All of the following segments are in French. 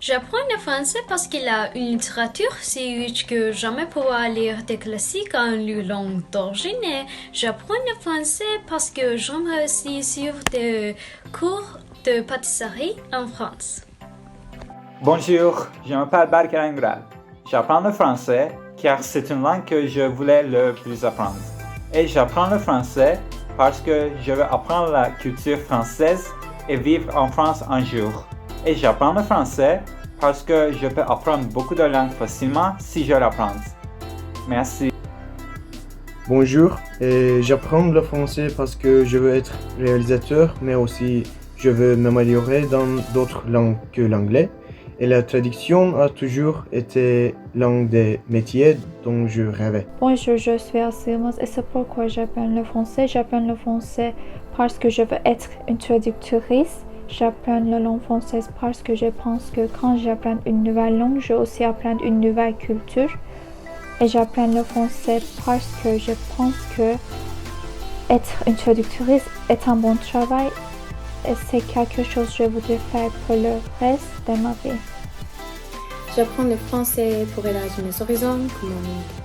J'apprends le français parce qu'il a une littérature si riche que jamais pouvoir lire des classiques en langue d'origine et j'apprends le français parce que j'aimerais aussi suivre des cours de pâtisserie en France. Bonjour, je m'appelle Barker Ingral. J'apprends le français car c'est une langue que je voulais le plus apprendre. Et j'apprends le français parce que je veux apprendre la culture française et vivre en France un jour. Et j'apprends le français parce que je peux apprendre beaucoup de langues facilement si je l'apprends. Merci. Bonjour, j'apprends le français parce que je veux être réalisateur, mais aussi je veux m'améliorer dans d'autres langues que l'anglais. Et la traduction a toujours été l'un des métiers dont je rêvais. Bonjour, je suis Asylmaz et c'est pourquoi j'apprends le français. J'apprends le français parce que je veux être une traductrice. J'apprends la langue française parce que je pense que quand j'apprends une nouvelle langue, je aussi apprends une nouvelle culture. Et j'apprends le français parce que je pense que être une traductrice est un bon travail et c'est quelque chose que je voudrais faire pour le reste de ma vie. J'apprends le français pour élargir mes horizons, comme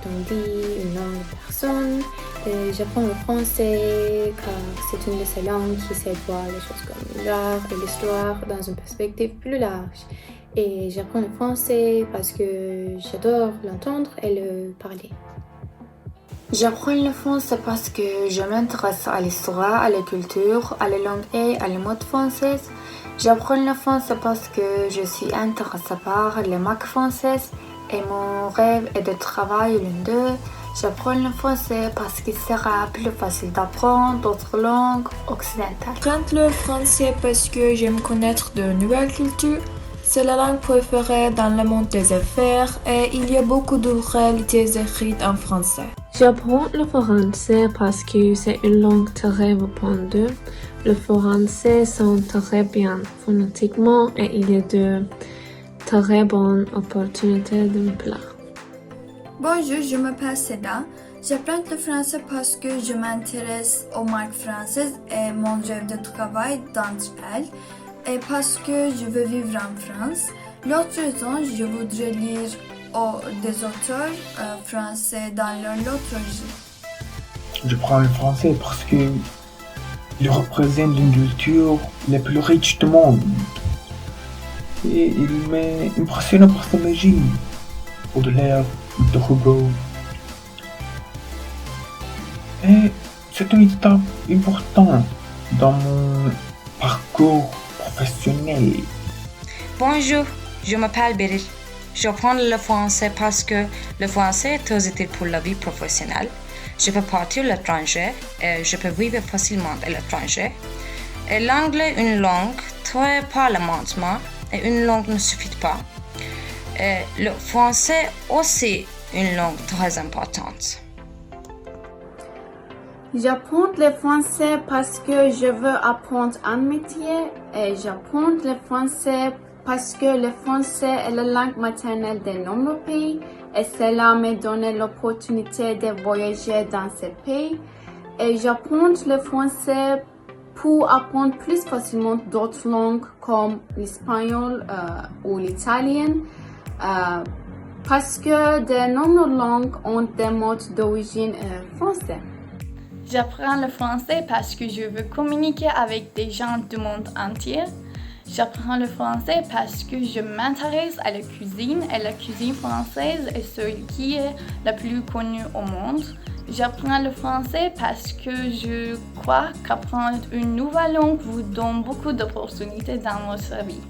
on dit, une langue personne. Et j'apprends le français car c'est une de ces langues qui sait voir les choses comme l'art et l'histoire dans une perspective plus large. Et j'apprends le français parce que j'adore l'entendre et le parler. J'apprends le français parce que je m'intéresse à l'histoire, à la culture, à la langue et à la mode française. J'apprends le français parce que je suis intéressée par les marques françaises et mon rêve est de travailler l'une d'eux. J'apprends le français parce qu'il sera plus facile d'apprendre d'autres langues occidentales. J'apprends le français parce que j'aime connaître de nouvelles cultures. C'est la langue préférée dans le monde des affaires et il y a beaucoup de réalités écrites en français. J'apprends le français parce que c'est une langue très répandue. Le français sonne très bien phonétiquement et il y a de très bonnes opportunités de me plaire. Bonjour, je m'appelle Seda. J'apprends le français parce que je m'intéresse aux marques françaises et mon rêve de travail d'entre elles. Et parce que je veux vivre en France. L'autre raison, je voudrais lire des auteurs français dans leur liturgie. Je prends le français parce que il représente une culture la plus riche du monde. Et il m'impressionne par sa magie. Baudelaire, Victor Hugo. Et c'est une étape importante dans mon parcours professionnel. Bonjour, je m'appelle Beryl. J'apprends le français parce que le français est très utile pour la vie professionnelle. Je peux partir à l'étranger et je peux vivre facilement à l'étranger. Et l'anglais est une langue très parlementaire et une langue ne suffit pas. Et le français aussi une langue très importante. J'apprends le français parce que je veux apprendre un métier et j'apprends le français parce que le français est la langue maternelle de nombreux pays et cela me donne l'opportunité de voyager dans ces pays. Et j'apprends le français pour apprendre plus facilement d'autres langues comme l'espagnol ou l'italien parce que de nombreuses langues ont des mots d'origine français. J'apprends le français parce que je veux communiquer avec des gens du monde entier. J'apprends le français parce que je m'intéresse à la cuisine et la cuisine française est celle qui est la plus connue au monde. J'apprends le français parce que je crois qu'apprendre une nouvelle langue vous donne beaucoup d'opportunités dans votre vie.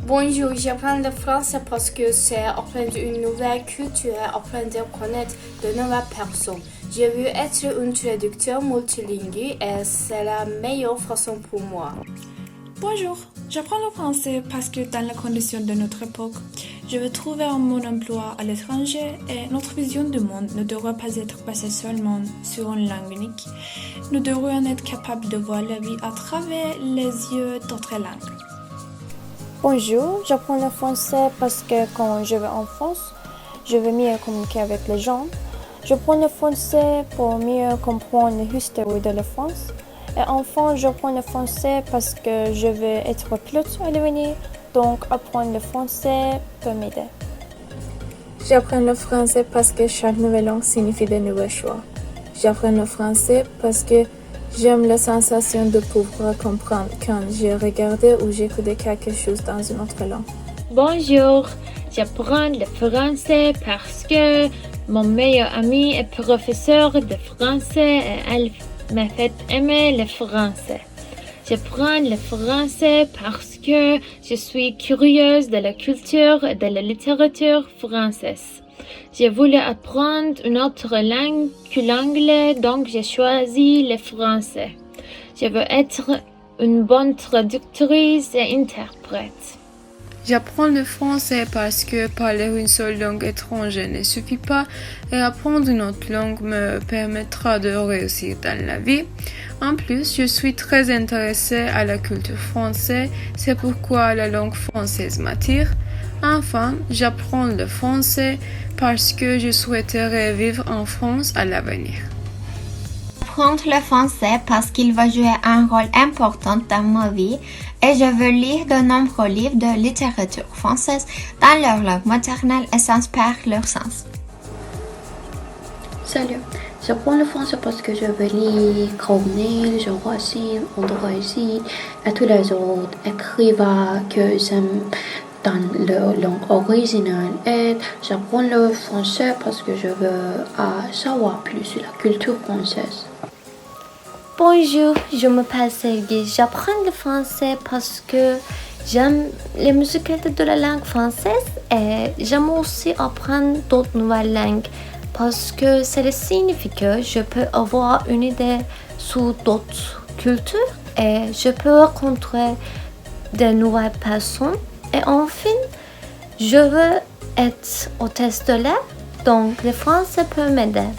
Bonjour, j'apprends le français parce que c'est apprendre une nouvelle culture et apprendre à connaître de nouvelles personnes. Je veux être un traducteur multilingue et c'est la meilleure façon pour moi. Bonjour, j'apprends le français parce que dans les conditions de notre époque, je veux trouver un bon emploi à l'étranger et notre vision du monde ne devrait pas être basée seulement sur une langue unique. Nous devrions être capables de voir la vie à travers les yeux d'autres langues. Bonjour, j'apprends le français parce que quand je vais en France, je veux mieux communiquer avec les gens. J'apprends le français pour mieux comprendre l'histoire de la France. Et enfin, j'apprends le français parce que je veux être pilote à l'avenir Donc, apprendre le français peut m'aider. J'apprends le français parce que chaque nouvelle langue signifie de nouveaux choix. J'apprends le français parce que j'aime la sensation de pouvoir comprendre quand j'ai regardé ou j'écoutais quelque chose dans une autre langue. Bonjour, j'apprends le français parce que mon meilleur ami est professeur de français et elle m'a fait aimer le français. J'apprends le français parce que je suis curieuse de la culture et de la littérature française. J'ai voulu apprendre une autre langue que l'anglais, donc j'ai choisi le français. Je veux être une bonne traductrice et interprète. J'apprends le français parce que parler une seule langue étrangère ne suffit pas et apprendre une autre langue me permettra de réussir dans la vie. En plus, je suis très intéressée à la culture française, c'est pourquoi la langue française m'attire. Enfin, j'apprends le français parce que je souhaiterais vivre en France à l'avenir. J'apprends le français parce qu'il va jouer un rôle important dans ma vie et je veux lire de nombreux livres de littérature française dans leur langue maternelle et s'inspire leur sens. Salut, j'apprends le français parce que je veux lire Corneille, Jean Racine, André Gide et tous les autres écrivains que j'aime dans leur langue originale. Et j'apprends le français parce que je veux savoir plus sur la culture française. Bonjour, je m'appelle Sergei. J'apprends le français parce que j'aime les musiques de la langue française et j'aime aussi apprendre d'autres nouvelles langues parce que cela signifie que je peux avoir une idée sur d'autres cultures et je peux rencontrer de nouvelles personnes. Et enfin, je veux être hôtesse de l'air, donc le français peut m'aider.